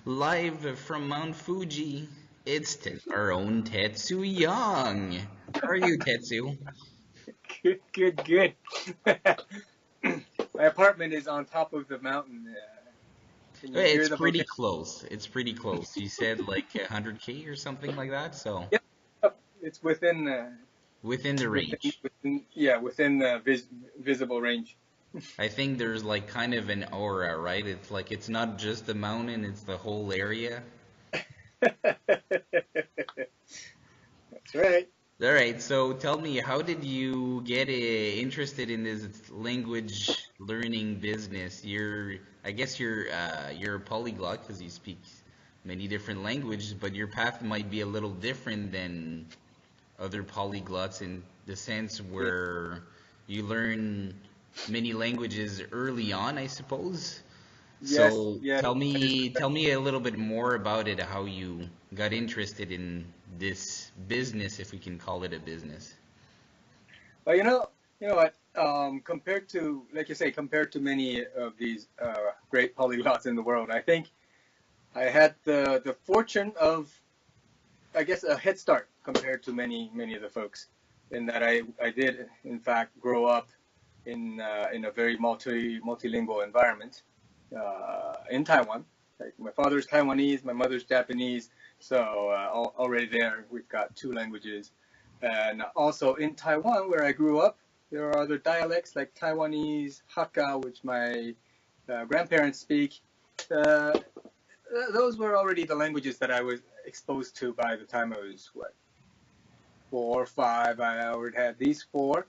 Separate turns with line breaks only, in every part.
Live from Mount Fuji, it's our own Tetsu Young. How are you, Tetsu?
Good, good, good. My apartment is on top of the mountain. Can you hear
It's
the
pretty
volcano?
close. It's pretty close. You said like 100K or something like that, so
Yep, yep. It's
within the range.
within the visible range.
I think there's like kind of an aura, right? It's like it's not just the mountain, it's the whole area.
That's right.
All right, so tell me, how did you get interested in this language learning business? I guess you're a polyglot because you speak many different languages, but your path might be a little different than other polyglots in the sense
Yeah.
where you learn many languages early on, I suppose.
Yes,
So
yes, that is
tell
correct.
me a little bit more about it, how you got interested in this business, if we can call it a business.
But you know what? Compared to, like you say, compared to many of these great polyglots in the world, I think I had the fortune of, I guess, a head start compared to many of the folks, in that I did in fact grow up in a very multilingual environment in Taiwan. Like my father's Taiwanese, my mother's Japanese, so already there we've got two languages. And also in Taiwan, where I grew up, there are other dialects like Taiwanese, Hakka, which my grandparents speak. Uh, those were already the languages that I was exposed to by the time I was what, 4 or 5. I already had these four,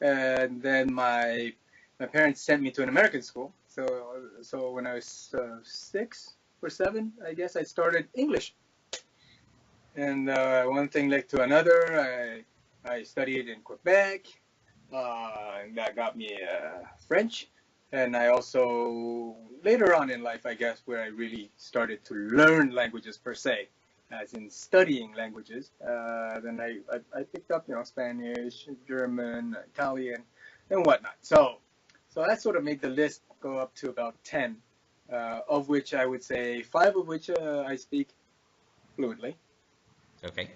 and then my parents sent me to an American school. So when I was 6 or 7, I guess I started English, and one thing led to another. I studied in Quebec, and that got me French. And I also later on in life, I guess, where I really started to learn languages per se, as in studying languages. Then I picked up, Spanish, German, Italian, and whatnot. So that sort of made the list go up to about 10, of which I would say 5 of which I speak fluently.
Okay.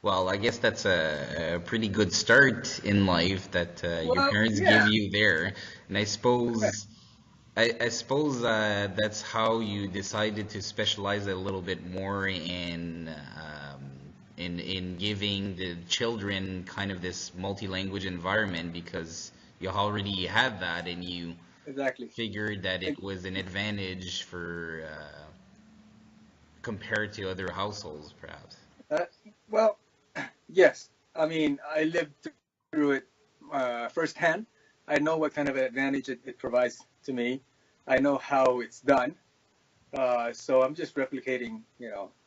Well, I guess that's a pretty good start in life that your
Well,
parents give
yeah,
you there. And
correct.
I suppose that's how you decided to specialize a little bit more in giving the children kind of this multi-language environment because you already had that and you
Exactly.
figured that it was an advantage for compared to other households, perhaps.
Uh, well, yes. I mean, I lived through it firsthand. I know what kind of advantage it provides to me. I know how it's done. So I'm just replicating,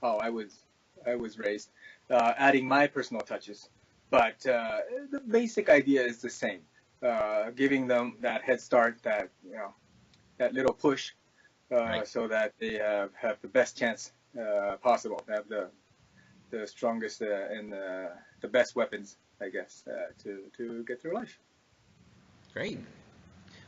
how I was raised, adding my personal touches. But the basic idea is the same. Giving them that head start, that little push,
Right.
so that they have the best chance possible, to have the strongest and the best weapons, I guess, to get through life.
Great.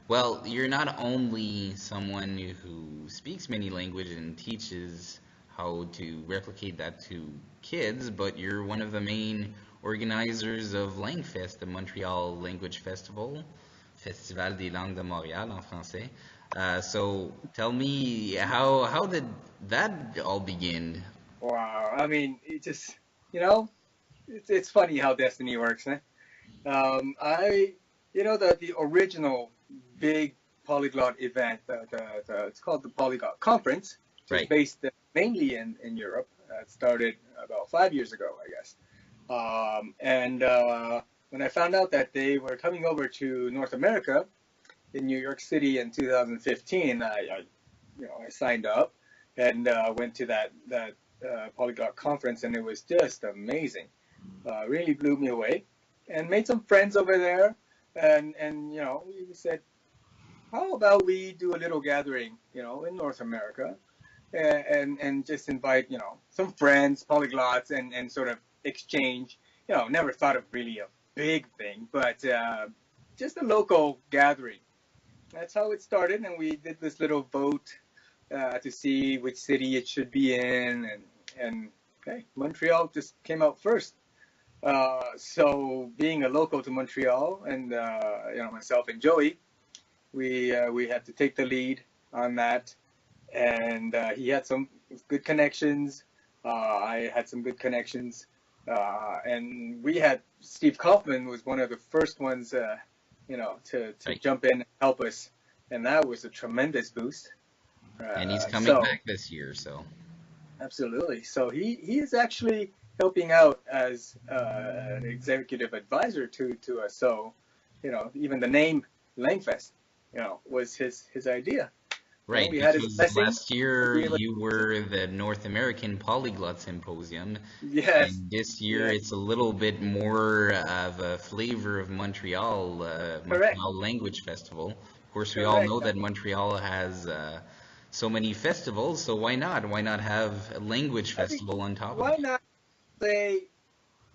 Well, you're not only someone who speaks many languages and teaches how to replicate that to kids, but you're one of the main organizers of LangFest, the Montreal Language Festival, Festival des langues de Montréal en français. So tell me, how did that all begin?
Wow. I mean, it just, you know, it's funny how destiny works, eh? I, the original big polyglot event, it's called the Polyglot Conference, which is
Right.
based mainly in Europe. It started about 5 years ago, I guess. And when I found out that they were coming over to North America in New York City in 2015, I signed up and went to that Polyglot Conference, and it was just amazing. Really blew me away, and made some friends over there. And we said, how about we do a little gathering, in North America, and just invite, some friends, polyglots, and sort of exchange. Never thought of really a big thing, but just a local gathering. That's how it started, and we did this little vote to see which city it should be in, and okay, Montreal just came out first. So being a local to Montreal, and myself and Joey, we had to take the lead on that, and he had some good connections. I had some good connections, and we had Steve Kaufman was one of the first ones, to
Right.
jump in and help us, and that was a tremendous boost.
And he's coming
So
back this year, so
absolutely, so he is actually helping out as an executive advisor to us. So, even the name LangFest, was his idea.
right,
We had his
because
blessing
last
to
year
be able.
you were the North American Polyglot Symposium,
Yes,
and this year
yes,
it's a little bit more of a flavor of Montreal,
correct,
Montreal Language Festival. Of course, we all
correct.
know that Montreal has so many festivals, so why not? Why not have a language
I think
festival on top of
why not say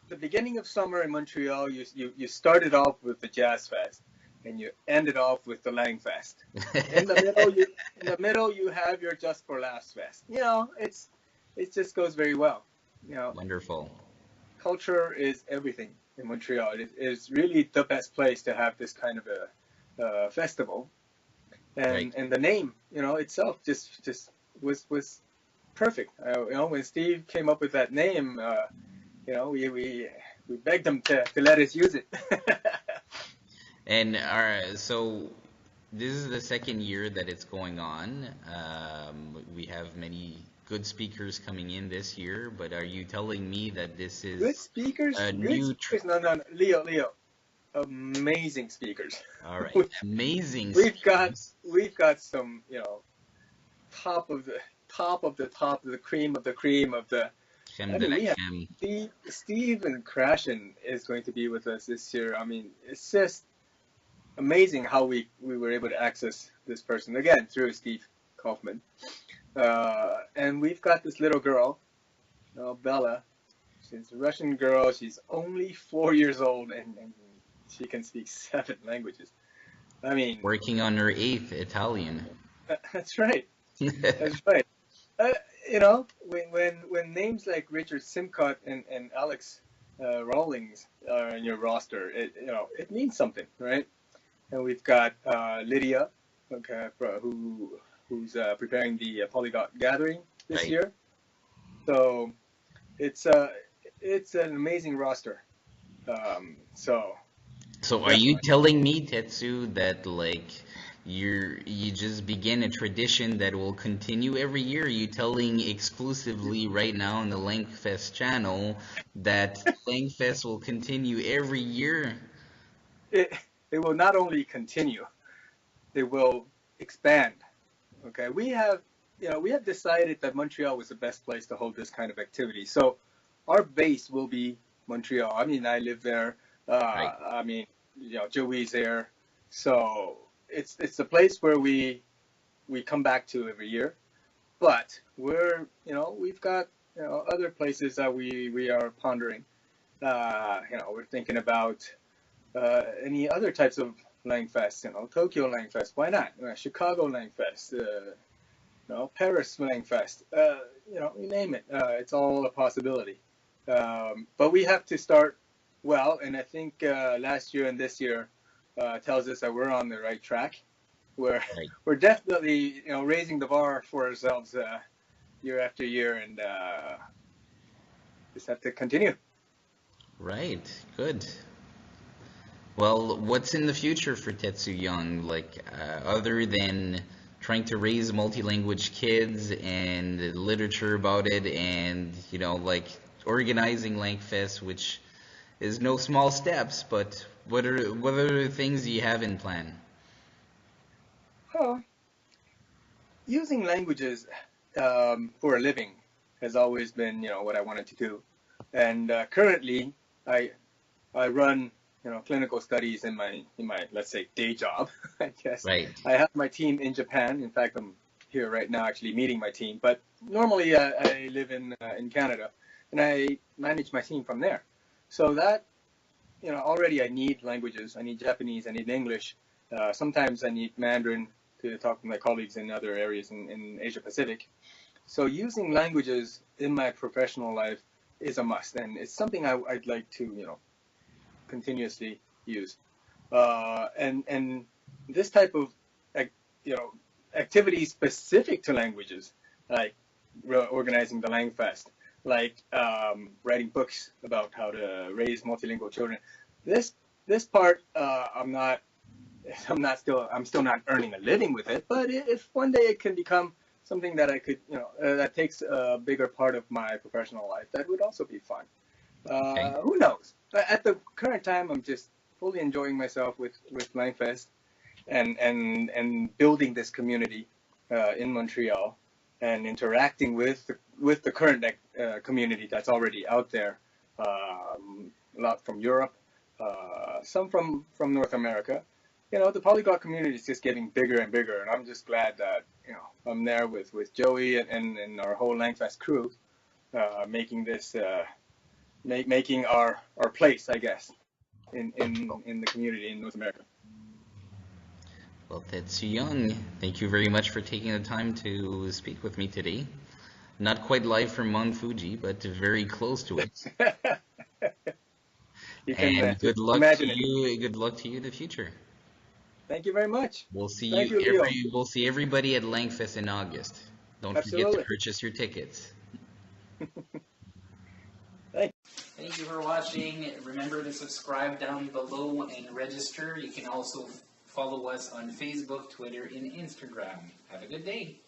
the beginning of summer in Montreal? You started off with the Jazz Fest, and you ended off with the Lang Fest. In the middle,
it?
you have your Just for Laughs Fest. It just goes very well. You know,
Wonderful.
Culture is everything in Montreal. It is really the best place to have this kind of a festival,
Right.
and the name, itself just was perfect. When Steve came up with that name, we begged him to let us use it.
And so this is the second year that it's going on. We have many good speakers coming in this year, but are you telling me that this
Good
is
speakers,
a
good
new,
speakers. No, no, no. Leo, amazing speakers.
all right,
We-
amazing
we've got
speakers,
we've got some, top of the top of the top of the cream of the cream of the.
crème
I
de
mean,
la
we have
crème.
Steve and Krashen is going to be with us this year. I mean, it's just amazing how we were able to access this person again through Steve Kaufman. And we've got this little girl, Bella. She's a Russian girl. She's only 4 years old, and she can speak 7 languages. I mean,
Working on her eighth Italian.
that's right. That's right. Uh, when names like Richard Simcott and Alex Rawlings are in your roster, it means something, right? And we've got Lydia, okay, who's preparing the Polyglot Gathering this
Right.
year. So it's it's an amazing roster. So
So are you
definitely.
telling me, Tetsu, that like you just begin a tradition that will continue every year? Are you telling exclusively right now on the LangFest channel that LangFest will continue every year?
it it will not only continue, it will expand. Okay, we have decided that Montreal was the best place to hold this kind of activity. So our base will be Montreal. I mean, I live there.
Right.
I mean, Joey's there. So it's a place where we come back to every year. But we've got other places that we are pondering. We're thinking about any other types of Langfest. Tokyo Langfest. Why not? Chicago Langfest. Paris Langfest. You name it. It's all a possibility. But we have to start well, and I think last year and this year tells us that we're on the right track. We're
Right.
we're definitely raising the bar for ourselves year after year, and just have to continue.
Right. Good. Well, what's in the future for Tetsu Young? Like, other than trying to raise multi-language kids and literature about it, and like organizing LangFest, which is no small steps. But what are the things you have in plan?
Oh, using languages for a living has always been what I wanted to do, and currently I I run clinical studies in my let's say day job. I guess
Right.
I have my team in Japan. In fact, I'm here right now actually meeting my team. But normally I live in Canada, and I manage my team from there. So that already I need languages. I need Japanese. I need English. Sometimes I need Mandarin to talk with my colleagues in other areas in Asia Pacific. So using languages in my professional life is a must, and it's something I'd like to, continuously use. And this type of, activity specific to languages, like organizing the LangFest, like writing books about how to raise multilingual children. This part, I'm still not earning a living with it. But if one day it can become something that I could, that takes a bigger part of my professional life, that would also be fun.
Okay.
Who knows? At the current time, I'm just fully enjoying myself with LangFest and building this community in Montreal and interacting with the current community that's already out there. A lot from Europe, some from North America. The polyglot community is just getting bigger and bigger, and I'm just glad that I'm there with Joey and our whole LangFest crew, making this making our place, I guess, in the community in North America.
Well, Tetsu Yung, thank you very much for taking the time to speak with me today. Not quite live from Mount Fuji, but very close to it.
You can
And good luck
imagine
to
it.
you. Good luck to you in the future.
Thank you very much.
We'll see
Thank
you
you, Leo.
we'll see everybody at LangFest in August. Don't forget to
Absolutely.
purchase your tickets.
Thank you for watching. Remember to subscribe down below and register. You can also follow us on Facebook, Twitter, and Instagram. Have a good day.